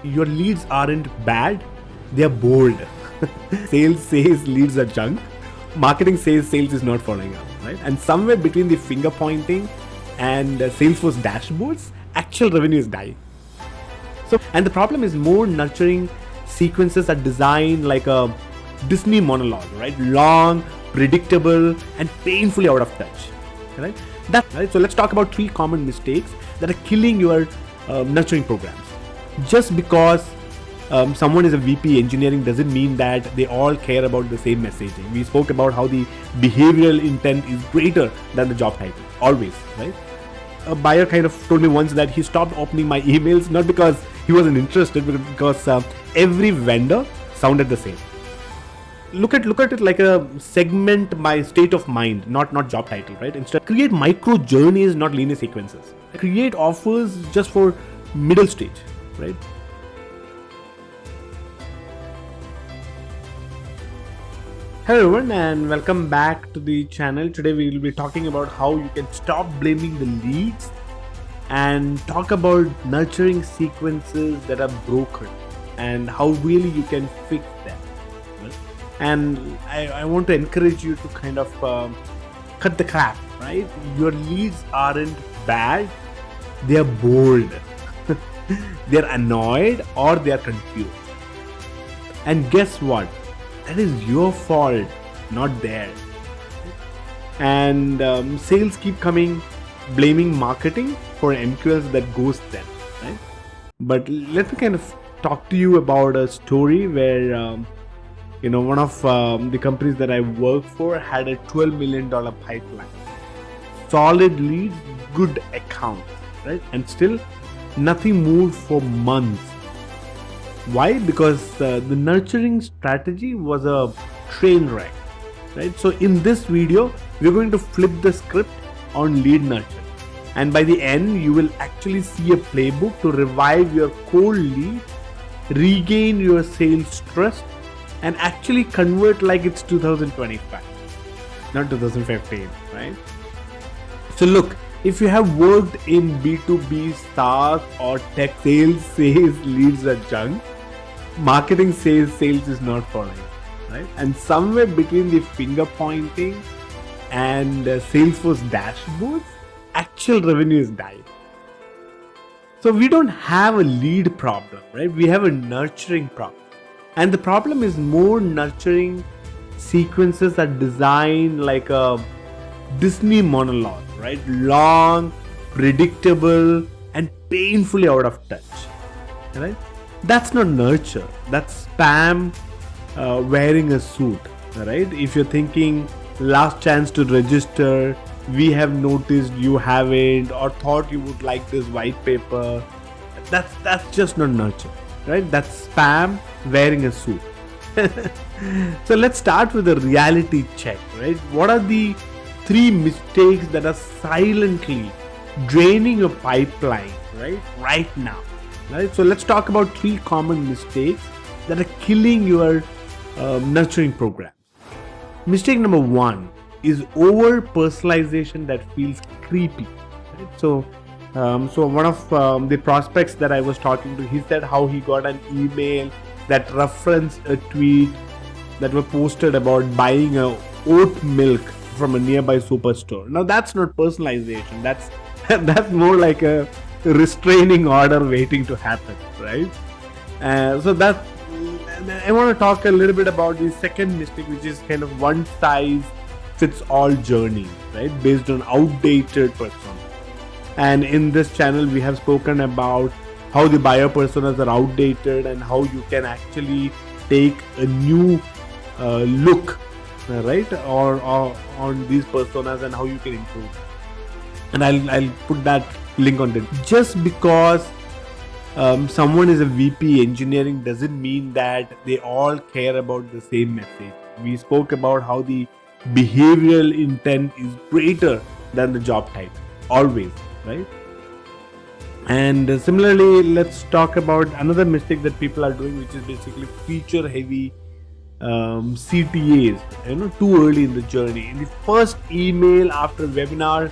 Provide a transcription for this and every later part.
Your leads aren't bad, they're bold. Sales says leads are junk. Marketing says sales is not following up, right? And somewhere between the finger pointing and Salesforce dashboards, actual revenue is dying. And the problem is more nurturing sequences are designed like a Disney monologue, right? Long, predictable, and painfully out of touch, right? Right. So let's talk about 3 common mistakes that are killing your nurturing programs. Just because someone is a VP engineering doesn't mean that they all care about the same messaging. We spoke about how the behavioral intent is greater than the job title, always, right? A buyer kind of told me once that he stopped opening my emails, not because he wasn't interested, but because every vendor sounded the same. Look at it like a segment by state of mind, not job title, right? Instead, create micro journeys, not linear sequences. Create offers just for middle stage, right? Hello everyone and welcome back to the channel. Today we will be talking about how you can stop blaming the leads and talk about nurturing sequences that are broken and how really you can fix them. And I want to encourage you to kind of cut the crap, right? Your leads aren't bad, they are bold. They're annoyed or they are confused. And guess what? That is your fault, not theirs. And sales keep coming, blaming marketing for MQLs that ghost them, right? But let me kind of talk to you about a story where one of the companies that I work for had a $12 million pipeline. Solid leads, good accounts, right? And still nothing moved for months. Why? Because the nurturing strategy was a train wreck, right? So in this video, we're going to flip the script on lead nurture. And by the end, you will actually see a playbook to revive your cold lead, regain your sales trust, and actually convert like it's 2025, not 2015, right? So look, if you have worked in B2B, SaaS or tech, sales says leads are junk. Marketing says sales is not following, right? And somewhere between the finger pointing and Salesforce dashboards, actual revenue is dying. So we don't have a lead problem, right? We have a nurturing problem. And the problem is more nurturing sequences are designed like a Disney monologue, right? Long, predictable, and painfully out of touch, right? That's not nurture. That's spam wearing a suit, right? If you're thinking last chance to register, we have noticed you haven't, or thought you would like this white paper, that's just not nurture, right? That's spam wearing a suit. So let's start with a reality check, right? What are the 3 mistakes that are silently draining your pipeline, right now? Right, so let's talk about 3 common mistakes that are killing your nurturing programs. Mistake number 1 is over personalization that feels creepy. Right? So one of the prospects that I was talking to, he said how he got an email that referenced a tweet that was posted about buying a oat milk from a nearby superstore. Now that's not personalization. That's more like a restraining order waiting to happen, right? So that I want to talk a little bit about the second mistake, which is kind of one size fits all journey, right? Based on outdated personas. And in this channel, we have spoken about how the buyer personas are outdated and how you can actually take a new look, right? Or on these personas and how you can improve. And I'll put that link on it. Just because someone is a VP engineering doesn't mean that they all care about the same message. We spoke about how the behavioral intent is greater than the job title, always, right? And similarly, let's talk about another mistake that people are doing, which is basically feature heavy CTAs, too early in the journey. In the first email after webinar,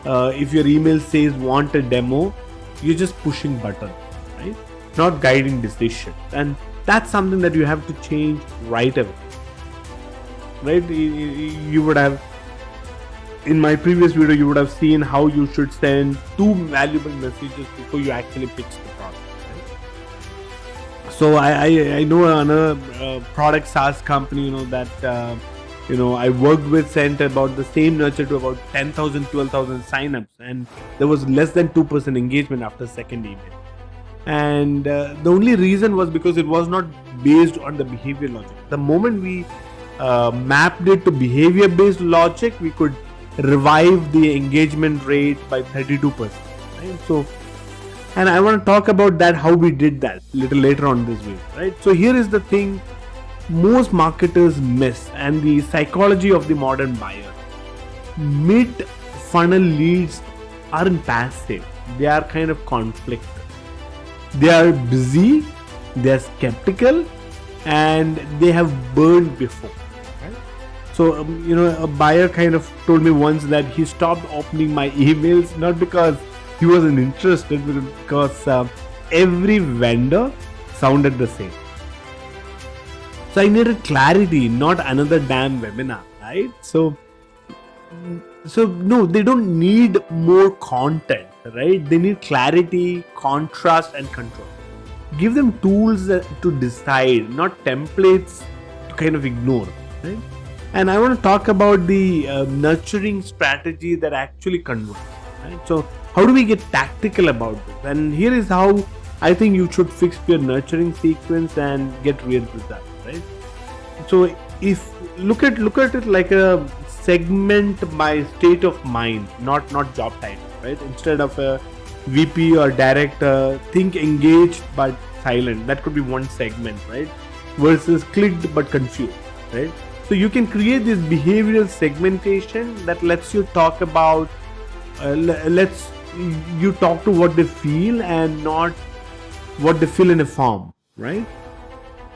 if your email says want a demo, you're just pushing buttons, right? not guiding decisions. And that's something that you have to change right away. Right? You would have, in my previous video, you would have seen how you should send 2 valuable messages before you actually pitch the product. Right? So I know another product SaaS company, that I worked with, sent about the same nurture to about 10,000, 12,000 signups, and there was less than 2% engagement after second email. And the only reason was because it was not based on the behavior logic. The moment we mapped it to behavior based logic, we could revive the engagement rate by 32%. Right? So, and I want to talk about that, how we did that a little later on this video. Right? So here is the thing most marketers miss, and the psychology of the modern buyer. Mid funnel leads aren't passive, they are kind of conflicted. They are busy, they are skeptical, and they have burned before. Right? So, a buyer kind of told me once that he stopped opening my emails, not because he wasn't interested, but because every vendor sounded the same. So I needed clarity, not another damn webinar, right? So no, they don't need more content, right? They need clarity, contrast, and control. Give them tools to decide, not templates to kind of ignore, right? And I want to talk about the nurturing strategy that actually converts, right? So how do we get tactical about this? And here is how I think you should fix your nurturing sequence and get real results, right? So if look at it like a segment by state of mind, not job title, right? Instead of a VP or director, think engaged but silent. That could be one segment, right? Versus clicked but confused, right? So you can create this behavioral segmentation that lets you talk about, lets you talk to what they feel and not what they feel in a form, right?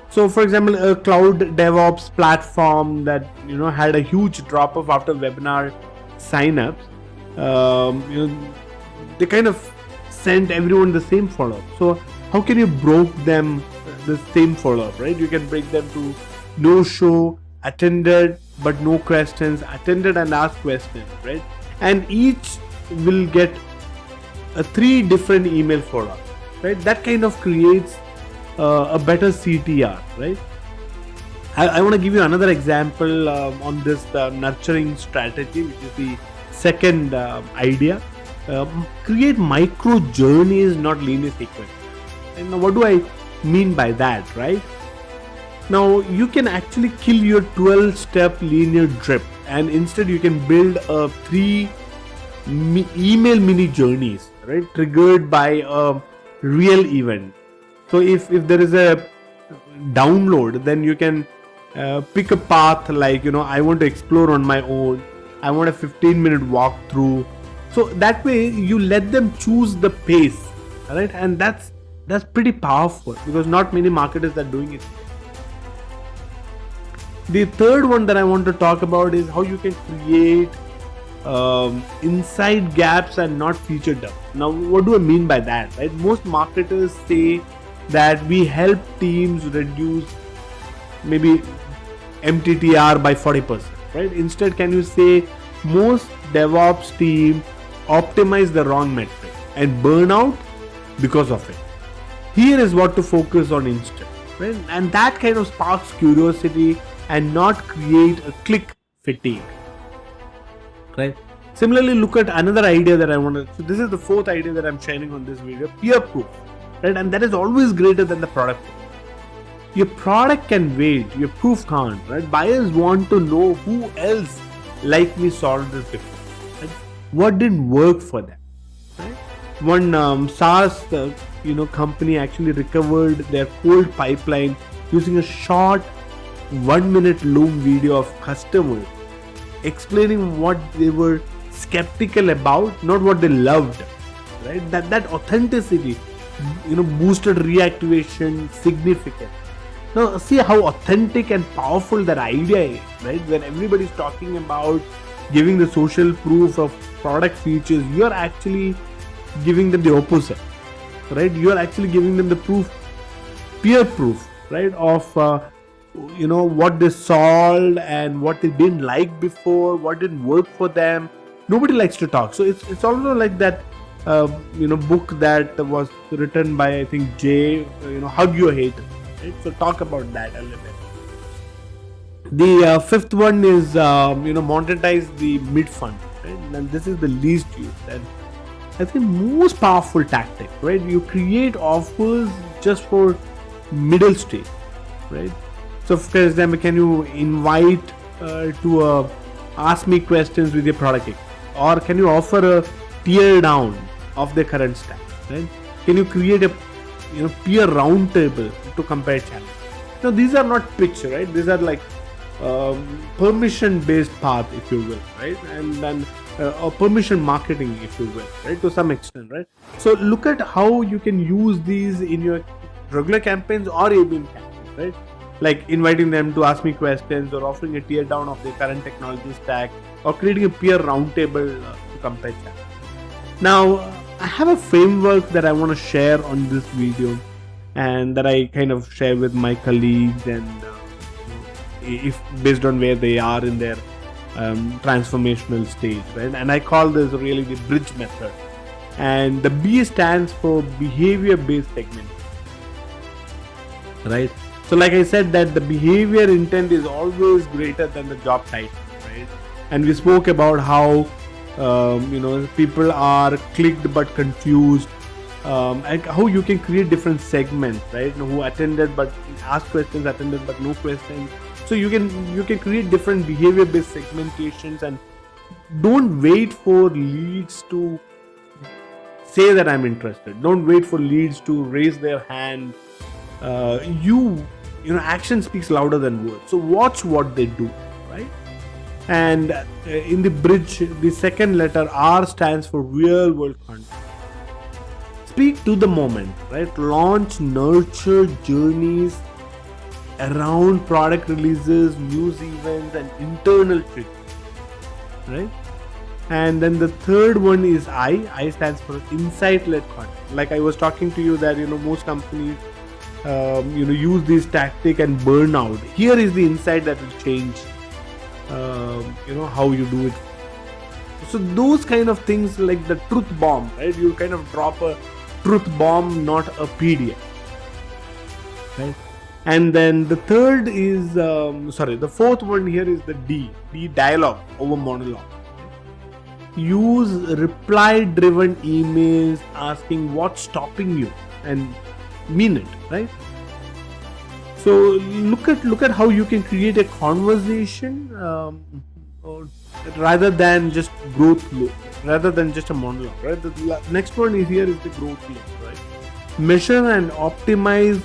So for example, a cloud DevOps platform that had a huge drop off after webinar signups, they kind of sent everyone the same follow-up. So how can you broke them the same follow-up, right? You can break them to no show, attended but no questions, attended and asked questions, right? And each will get 3 different email follow-ups, right? That kind of creates a better CTR, right? I want to give you another example on this nurturing strategy, which is the second idea. Create micro journeys, not linear sequences. And what do I mean by that, right? Now you can actually kill your 12-step linear drip, and instead you can build 3 email mini journeys, right? Triggered by a real event. So if there is a download, then you can pick a path like, I want to explore on my own. I want a 15-minute walkthrough. So that way you let them choose the pace, right? And that's pretty powerful because not many marketers are doing it. The third one that I want to talk about is how you can create inside gaps and not feature dump. Now, what do I mean by that, right? Most marketers say that we help teams reduce maybe MTTR by 40%, right? Instead, can you say most DevOps team optimize the wrong metric and burn out because of it? Here is what to focus on instead, right? And that kind of sparks curiosity and not create a click fatigue, right? Similarly, look at another idea that I want to. So this is the 4th idea that I'm sharing on this video: peer proof. Right? And that is always greater than the product. Your product can wait, your proof can't, right? Buyers want to know who else like me solved this before. Right? What didn't work for them? Right? One SaaS company actually recovered their cold pipeline using a short 1-minute Loom video of customers explaining what they were skeptical about, not what they loved. Right? That authenticity boosted reactivation significantly. Now see how authentic and powerful that idea is, right? When everybody's talking about giving the social proof of product features, you're actually giving them the opposite. right? You are actually giving them the proof, peer proof, right, of what they solved and what they didn't like before, what didn't work for them. Nobody likes to talk, so it's also like that book that was written by, I think, Jay, Hug Your Haters, right? So talk about that a little bit. The fifth one is monetize the mid fund, right? And this is the least used and I think most powerful tactic, right? You create offers just for middle stage, right? So for example, can you invite to ask me questions with your product, or can you offer a tear down of the current stack, right? Can you create a peer round table to compare channels? Now these are not pitch, right? These are like permission based path, if you will, right? And then or permission marketing, if you will, right, to some extent, right? So look at how you can use these in your regular campaigns or A/B campaigns, right? Like inviting them to ask me questions, or offering a tear down of their current technology stack, or creating a peer roundtable to compare channels. Now I have a framework that I want to share on this video, and that I kind of share with my colleagues, and if based on where they are in their transformational stage, right? And I call this really the bridge method, and the B stands for behavior based segment, right? So like I said, that the behavior intent is always greater than the job title, right? And we spoke about how people are clicked but confused, and how you can create different segments, right? Who attended but asked questions, attended but no questions. So you can create different behavior based segmentations, and don't wait for leads to say that I'm interested. Don't wait for leads to raise their hand. Action speaks louder than words. So watch what they do, right? And in the bridge, the second letter R stands for real world content. Speak to the moment, right? Launch, nurture journeys around product releases, news events, and internal triggers, right? And then the third one is I stands for insight-led content. Like I was talking to you that most companies use this tactic and burn out. Here is the insight that will change how you do it. So those kind of things, like the truth bomb, right? You kind of drop a truth bomb, not a PDF, right? And then the third is the fourth one here is the D dialogue over monologue. Use reply driven emails asking what's stopping you, and mean it, right? So look at how you can create a conversation rather than just growth loop, rather than just a monologue, right? The next one is here is the growth loop, right? Measure and optimize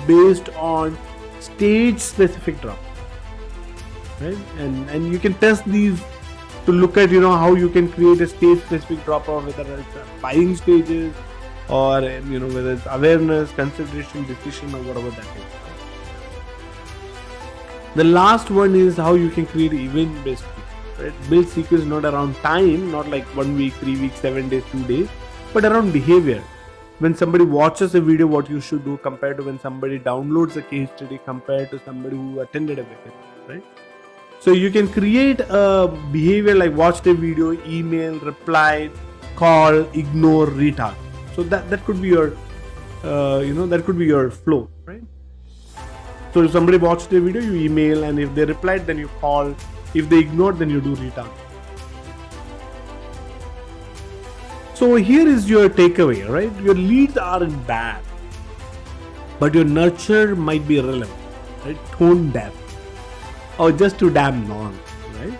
based on stage specific drop, right? And you can test these to look at how you can create a stage specific drop off, whether it's buying stages, or whether it's awareness, consideration, decision, or whatever that is. The last one is how you can create event based, right? Build sequence not around time, not like 1 week, 3 weeks, 7 days, 2 days, but around behavior. When somebody watches a video, what you should do compared to when somebody downloads a case study, compared to somebody who attended a webinar, right? So you can create a behavior like watch the video, email, reply, call, ignore, retarget. So that could be your, that could be your flow, right? So if somebody watched the video, you email, and if they replied, then you call. If they ignored, then you do retarget. So here is your takeaway, right? Your leads aren't bad, but your nurture might be irrelevant, right? Tone deaf, or just too damn long, right?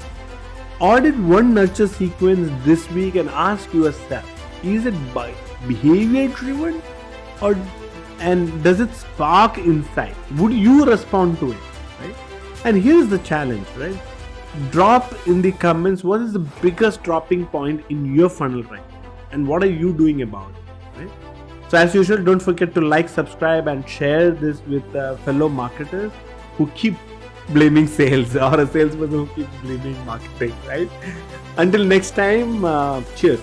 Audit one nurture sequence this week and ask yourself, is it by behavior driven, and does it spark insight? Would you respond to it, right? And here's the challenge, right? Drop in the comments what is the biggest dropping point in your funnel right now, and what are you doing about it, right? So as usual, don't forget to like, subscribe, and share this with fellow marketers who keep blaming sales, or a salesperson who keeps blaming marketing, right? Until next time, cheers.